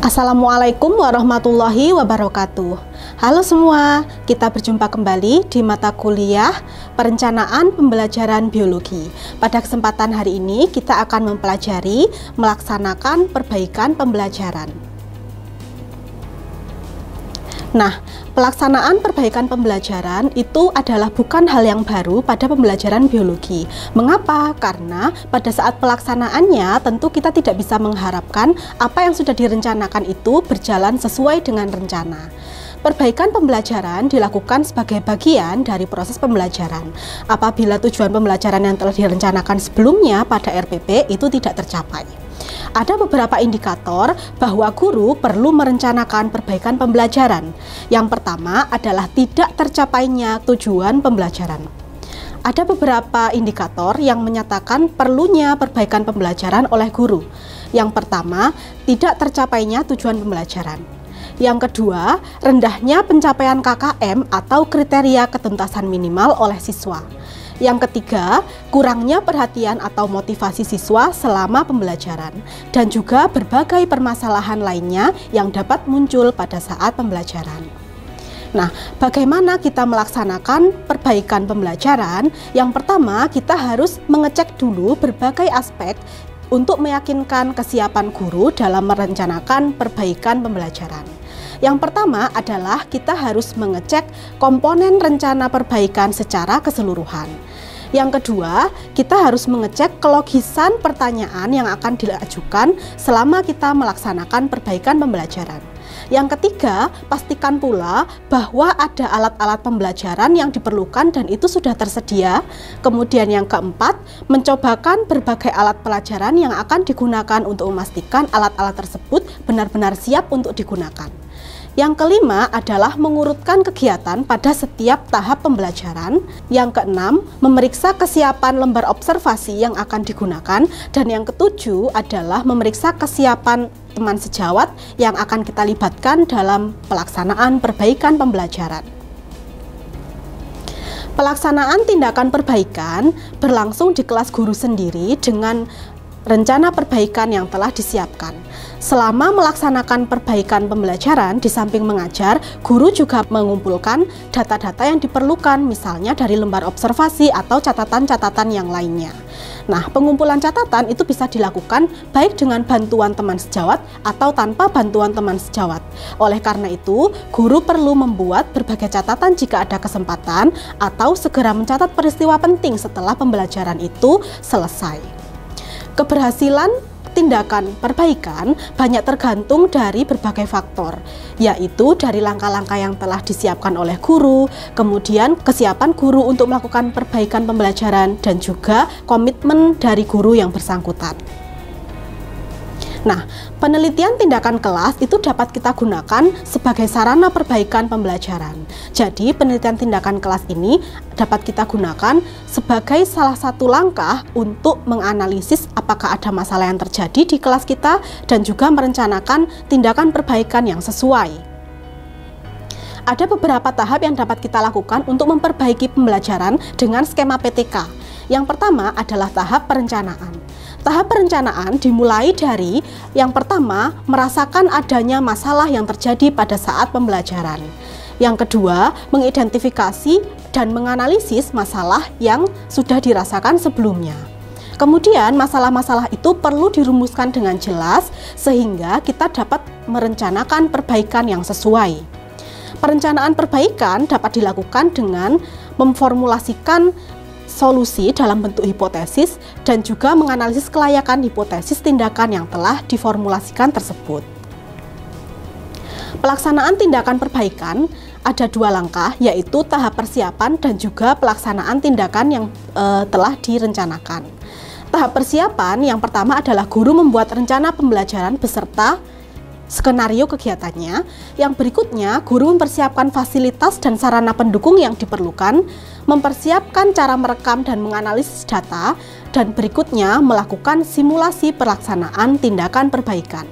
Assalamualaikum warahmatullahi wabarakatuh. Halo semua, kita berjumpa kembali di mata kuliah Perencanaan Pembelajaran Biologi. Pada kesempatan hari ini kita akan mempelajari melaksanakan perbaikan pembelajaran. Nah, pelaksanaan perbaikan pembelajaran itu adalah bukan hal yang baru pada pembelajaran biologi. Mengapa? Karena pada saat pelaksanaannya tentu kita tidak bisa mengharapkan apa yang sudah direncanakan itu berjalan sesuai dengan rencana. Perbaikan pembelajaran dilakukan sebagai bagian dari proses pembelajaran. Apabila tujuan pembelajaran yang telah direncanakan sebelumnya pada RPP itu tidak tercapai. Ada beberapa indikator bahwa guru perlu merencanakan perbaikan pembelajaran. Yang pertama adalah tidak tercapainya tujuan pembelajaran. Ada beberapa indikator yang menyatakan perlunya perbaikan pembelajaran oleh guru. Yang pertama, tidak tercapainya tujuan pembelajaran. Yang kedua, rendahnya pencapaian KKM atau kriteria ketuntasan minimal oleh siswa. Yang ketiga, kurangnya perhatian atau motivasi siswa selama pembelajaran, dan juga berbagai permasalahan lainnya yang dapat muncul pada saat pembelajaran. Nah, bagaimana kita melaksanakan perbaikan pembelajaran? Yang pertama, kita harus mengecek dulu berbagai aspek untuk meyakinkan kesiapan guru dalam merencanakan perbaikan pembelajaran. Yang pertama adalah kita harus mengecek komponen rencana perbaikan secara keseluruhan. Yang kedua, kita harus mengecek kelogisan pertanyaan yang akan diajukan selama kita melaksanakan perbaikan pembelajaran. Yang ketiga, pastikan pula bahwa ada alat-alat pembelajaran yang diperlukan dan itu sudah tersedia. Kemudian yang keempat, mencobakan berbagai alat pelajaran yang akan digunakan untuk memastikan alat-alat tersebut benar-benar siap untuk digunakan. Yang kelima adalah mengurutkan kegiatan pada setiap tahap pembelajaran. Yang keenam, memeriksa kesiapan lembar observasi yang akan digunakan. Dan yang ketujuh adalah memeriksa kesiapan teman sejawat yang akan kita libatkan dalam pelaksanaan perbaikan pembelajaran. Pelaksanaan tindakan perbaikan berlangsung di kelas guru sendiri dengan rencana perbaikan yang telah disiapkan. Selama melaksanakan perbaikan pembelajaran, di samping mengajar, guru juga mengumpulkan data-data yang diperlukan, misalnya dari lembar observasi atau catatan-catatan yang lainnya. Nah, pengumpulan catatan itu bisa dilakukan baik dengan bantuan teman sejawat atau tanpa bantuan teman sejawat. Oleh karena itu, guru perlu membuat berbagai catatan jika ada kesempatan atau segera mencatat peristiwa penting setelah pembelajaran itu selesai. Keberhasilan tindakan perbaikan banyak tergantung dari berbagai faktor, yaitu dari langkah-langkah yang telah disiapkan oleh guru, kemudian kesiapan guru untuk melakukan perbaikan pembelajaran, dan juga komitmen dari guru yang bersangkutan. Nah, penelitian tindakan kelas itu dapat kita gunakan sebagai sarana perbaikan pembelajaran. Jadi, penelitian tindakan kelas ini dapat kita gunakan sebagai salah satu langkah untuk menganalisis apakah ada masalah yang terjadi di kelas kita dan juga merencanakan tindakan perbaikan yang sesuai. Ada beberapa tahap yang dapat kita lakukan untuk memperbaiki pembelajaran dengan skema PTK. Yang pertama adalah tahap perencanaan. Tahap perencanaan dimulai dari yang pertama, merasakan adanya masalah yang terjadi pada saat pembelajaran. Yang kedua, mengidentifikasi dan menganalisis masalah yang sudah dirasakan sebelumnya. Kemudian, masalah-masalah itu perlu dirumuskan dengan jelas sehingga kita dapat merencanakan perbaikan yang sesuai. Perencanaan perbaikan dapat dilakukan dengan memformulasikan solusi dalam bentuk hipotesis dan juga menganalisis kelayakan hipotesis tindakan yang telah diformulasikan tersebut. Pelaksanaan tindakan perbaikan ada dua langkah, yaitu tahap persiapan dan juga pelaksanaan tindakan yang telah direncanakan. Tahap persiapan yang pertama adalah guru membuat rencana pembelajaran beserta skenario kegiatannya. Yang berikutnya, guru mempersiapkan fasilitas dan sarana pendukung yang diperlukan, mempersiapkan cara merekam dan menganalisis data, dan berikutnya melakukan simulasi pelaksanaan tindakan perbaikan.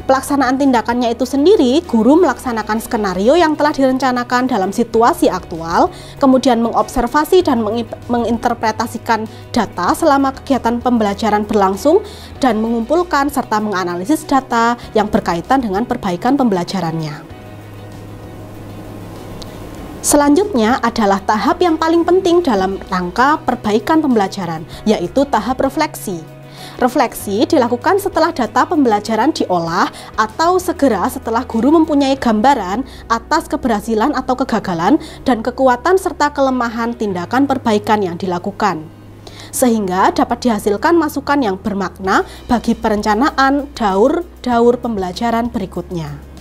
Pelaksanaan tindakannya itu sendiri, guru melaksanakan skenario yang telah direncanakan dalam situasi aktual, kemudian mengobservasi dan menginterpretasikan data selama kegiatan pembelajaran berlangsung, dan mengumpulkan serta menganalisis data yang berkaitan dengan perbaikan pembelajarannya. Selanjutnya adalah tahap yang paling penting dalam rangka perbaikan pembelajaran, yaitu tahap refleksi. Refleksi dilakukan setelah data pembelajaran diolah atau segera setelah guru mempunyai gambaran atas keberhasilan atau kegagalan dan kekuatan serta kelemahan tindakan perbaikan yang dilakukan, sehingga dapat dihasilkan masukan yang bermakna bagi perencanaan daur pembelajaran berikutnya.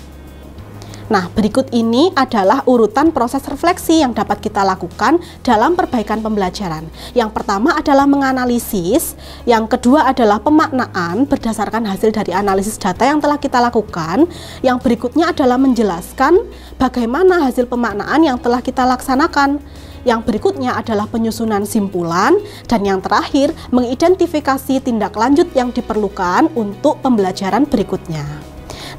Nah, berikut ini adalah urutan proses refleksi yang dapat kita lakukan dalam perbaikan pembelajaran. Yang pertama adalah menganalisis, yang kedua adalah pemaknaan berdasarkan hasil dari analisis data yang telah kita lakukan, yang berikutnya adalah menjelaskan bagaimana hasil pemaknaan yang telah kita laksanakan, yang berikutnya adalah penyusunan simpulan, dan yang terakhir mengidentifikasi tindak lanjut yang diperlukan untuk pembelajaran berikutnya.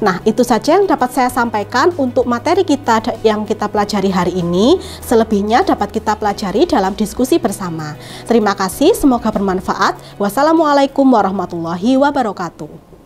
Nah, itu saja yang dapat saya sampaikan untuk materi kita yang kita pelajari hari ini. Selebihnya dapat kita pelajari dalam diskusi bersama. Terima kasih, semoga bermanfaat. Wassalamualaikum warahmatullahi wabarakatuh.